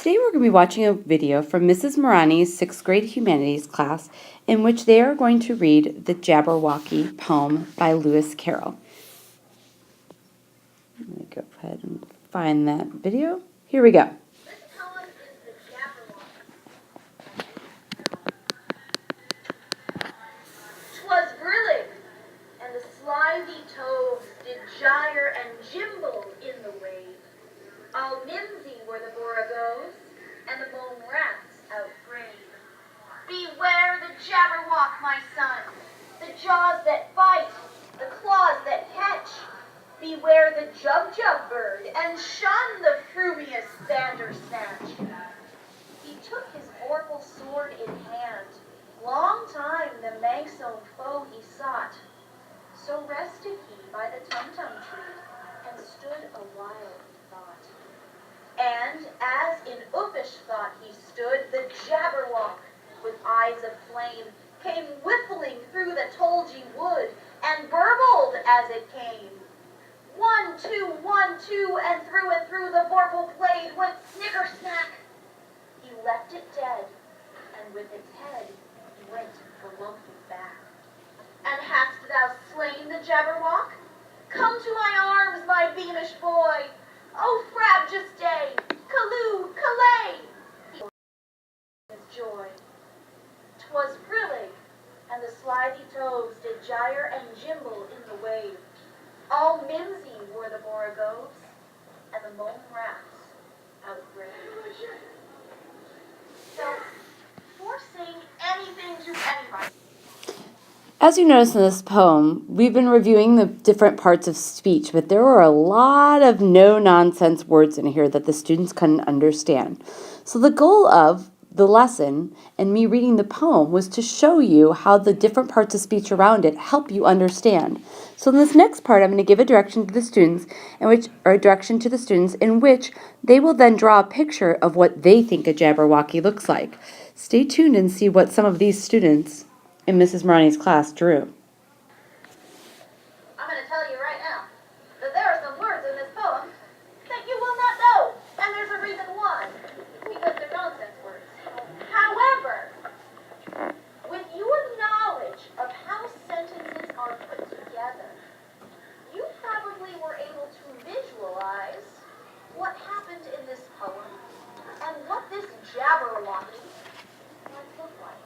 Today we're going to be watching a video from Mrs. Merani's 6th grade humanities class in which they are going to read the Jabberwocky poem by Lewis Carroll. Let me go ahead and find that video. Here we go. This poem is the Jabberwocky. 'Twas brillig, and the slithy toves did gyre and gimble in the wave. All mimsy were the borogoves, and the mome rats outbrave. Beware the Jabberwock, my son, the jaws that bite, the claws that catch. Beware the jub bird, and shun the frumious bandersnatch. He took his vorpal sword in hand, long time the manxome foe he sought. So rested he by the tum-tum tree, and stood a while in thought. And as in uffish thought he stood, the Jabberwock, with eyes of flame, came whiffling through the tulgey wood, and burbled as it came. 1, 2, 1, 2, and through the vorpal blade went snicker-snack. He left it dead, and with its head he went galumphing back. And hast thou slain the Jabberwock? Come to my arms, my beamish boy. O frabjous day, callooh, callay! His joy. 'Twas brillig, and the slithy toves did gyre and gimble in the wave. All mimsy were the borogoves, and the mome rats outbrave. So, before saying anything to anybody, As you notice in this poem, we've been reviewing the different parts of speech, but there were a lot of no-nonsense words in here that the students couldn't understand. So the goal of the lesson and me reading the poem was to show you how the different parts of speech around it help you understand. So in this next part, I'm going to give a direction to the students in which they will then draw a picture of what they think a Jabberwocky looks like. Stay tuned and see what some of these students in Mrs. Merani's class drew. I'm going to tell you right now that there are some words in this poem that you will not know, and there's a reason why, because they're nonsense words. However, with your knowledge of how sentences are put together, you probably were able to visualize what happened in this poem and what this Jabberwocky might look like.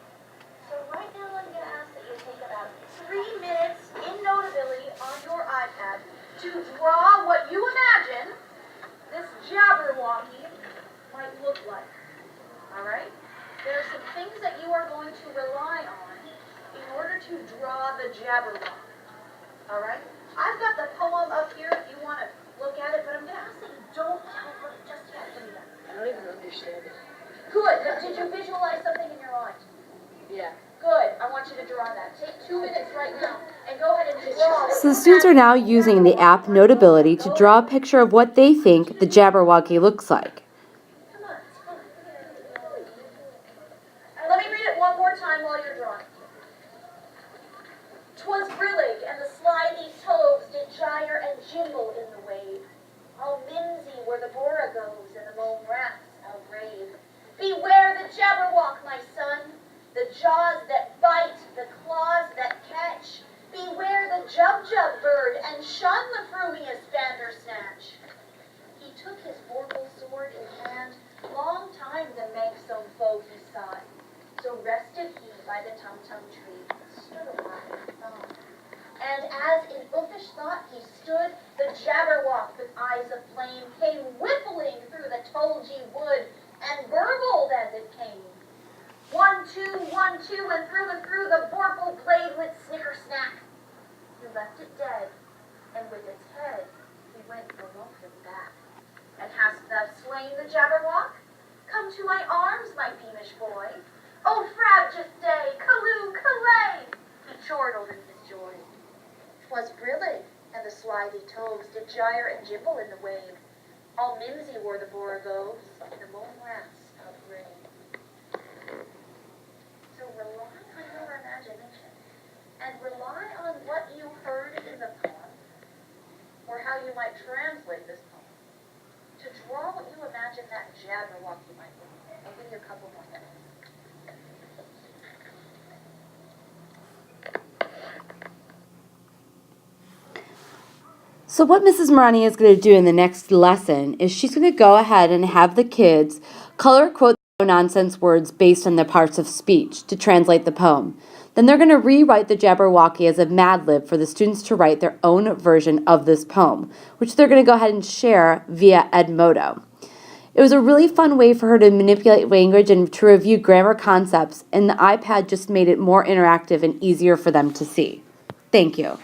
So right now I'm going to ask that you take about 3 minutes in Notability on your iPad to draw what you imagine this Jabberwocky might look like. Alright? There are some things that you are going to rely on in order to draw the Jabberwocky. Alright? I've got the poem up here if you want to look at it, but I'm going to ask that you don't tell me just yet. I don't even understand it. Good, but did you visualize something in your mind? Yeah. Good. I want you to draw that. Take 2 minutes right now and go ahead and draw. So the students are now using the app Notability to draw a picture of what they think the Jabberwocky looks like. Come on. Let me read it one more time while you're drawing. 'Twas brillig, and the slithy toves did gyre and gimble in the wave. All mimsy were the borogoves, and the mome rats outrave. Beware the Jabberwock, my son, the jaws that bite, the claws that catch. Beware the jub bird, and shun the frumious bandersnatch. He took his vorpal sword in hand, long time the manxome foe he sought. So rested he by the tum-tum tree, stood a while in thought. And as in uffish thought he stood, the Jabberwock with eyes of flame came whiffling through the tulgey wood, and burbled as it came. 1, 2, 1, 2, and through the vorpal blade went snicker-snack. He left it dead, and with its head he went galumphing back. And hast thou slain the Jabberwock? Come to my arms, my beamish boy. O frabjous day, callooh, callay! He chortled in his joy. 'Twas brillig, and the slithy toves did gyre and gimble in the wave. All mimsy were the borogoves, and the mome rats outbrave. So rely on your imagination, and rely on what you heard in the poem, or how you might translate this poem, to draw what you imagine that Jabberwocky, Michael. I'll give you a couple more minutes. So what Mrs. Merani is going to do in the next lesson is she's going to go ahead and have the kids color quote no-nonsense words based on the parts of speech to translate the poem. Then they're going to rewrite the Jabberwocky as a Mad Lib for the students to write their own version of this poem, which they're going to go ahead and share via Edmodo. It was a really fun way for her to manipulate language and to review grammar concepts, and the iPad just made it more interactive and easier for them to see. Thank you.